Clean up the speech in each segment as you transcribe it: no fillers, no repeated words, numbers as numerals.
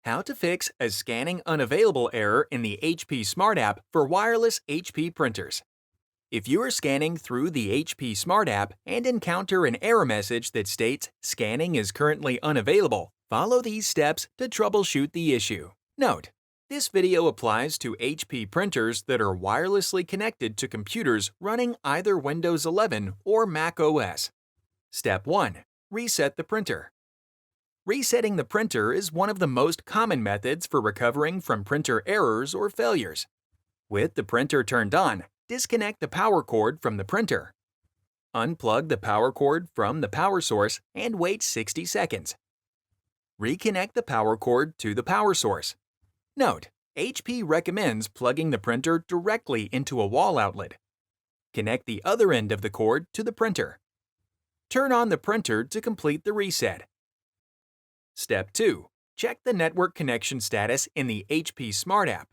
How to fix a scanning unavailable error in the HP Smart app for wireless HP printers. If you are scanning through the HP Smart app and encounter an error message that states "Scanning is currently unavailable," follow these steps to troubleshoot the issue. Note: this video applies to HP printers that are wirelessly connected to computers running either Windows 11 or Mac OS. Step 1. Reset the printer. Resetting the printer is one of the most common methods for recovering from printer errors or failures. With the printer turned on, disconnect the power cord from the printer. Unplug the power cord from the power source and wait 60 seconds. Reconnect the power cord to the power source. Note: HP recommends plugging the printer directly into a wall outlet. Connect the other end of the cord to the printer. Turn on the printer to complete the reset. Step 2. Check the network connection status in the HP Smart app.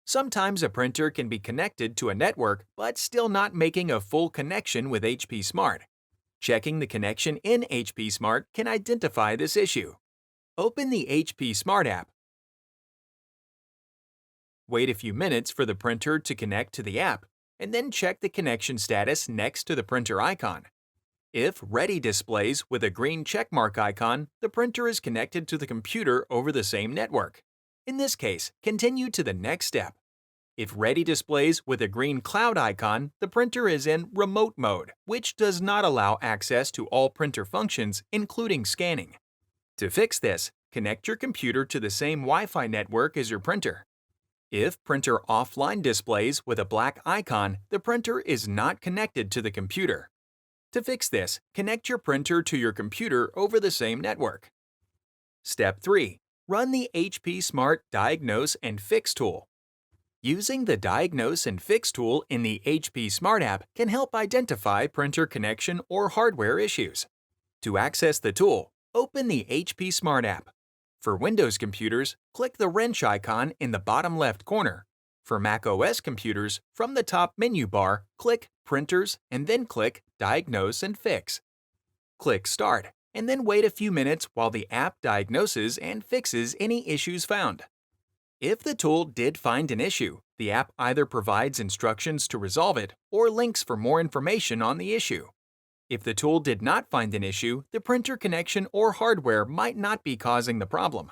Sometimes a printer can be connected to a network but still not making a full connection with HP Smart. Checking the connection in HP Smart can identify this issue. Open the HP Smart app. Wait a few minutes for the printer to connect to the app, and then check the connection status next to the printer icon. If Ready displays with a green checkmark icon, the printer is connected to the computer over the same network. In this case, continue to the next step. If Ready displays with a green cloud icon, the printer is in remote mode, which does not allow access to all printer functions, including scanning. To fix this, connect your computer to the same Wi-Fi network as your printer. If Printer Offline displays with a black icon, the printer is not connected to the computer. To fix this, connect your printer to your computer over the same network. Step 3. Run the HP Smart Diagnose and Fix tool. Using the Diagnose and Fix tool in the HP Smart app can help identify printer connection or hardware issues. To access the tool, open the HP Smart app. For Windows computers, click the wrench icon in the bottom left corner. For Mac OS computers, from the top menu bar, click Printers and then click Diagnose and Fix. Click Start, and then wait a few minutes while the app diagnoses and fixes any issues found. If the tool did find an issue, the app either provides instructions to resolve it or links for more information on the issue. If the tool did not find an issue, the printer connection or hardware might not be causing the problem.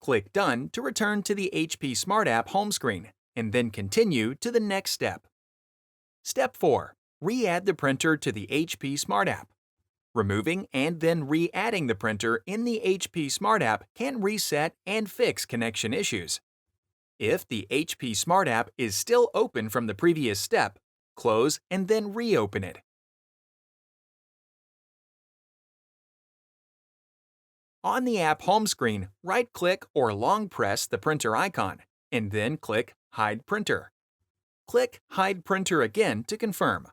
Click Done to return to the HP Smart app home screen, and then continue to the next step. Step 4. Re-add the printer to the HP Smart app. Removing and then re-adding the printer in the HP Smart app can reset and fix connection issues. If the HP Smart app is still open from the previous step, close and then reopen it. On the app home screen, right-click or long-press the printer icon, and then click Hide Printer. Click Hide Printer again to confirm.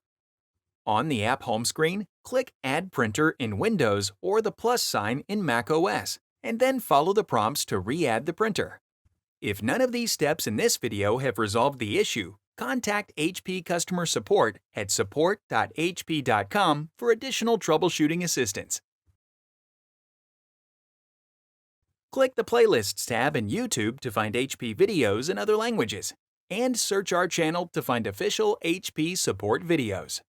On the app home screen, click Add Printer in Windows or the plus sign in Mac OS, and then follow the prompts to re-add the printer. If none of these steps in this video have resolved the issue, contact HP customer support at support.hp.com for additional troubleshooting assistance. Click the Playlists tab in YouTube to find HP videos in other languages, and search our channel to find official HP support videos.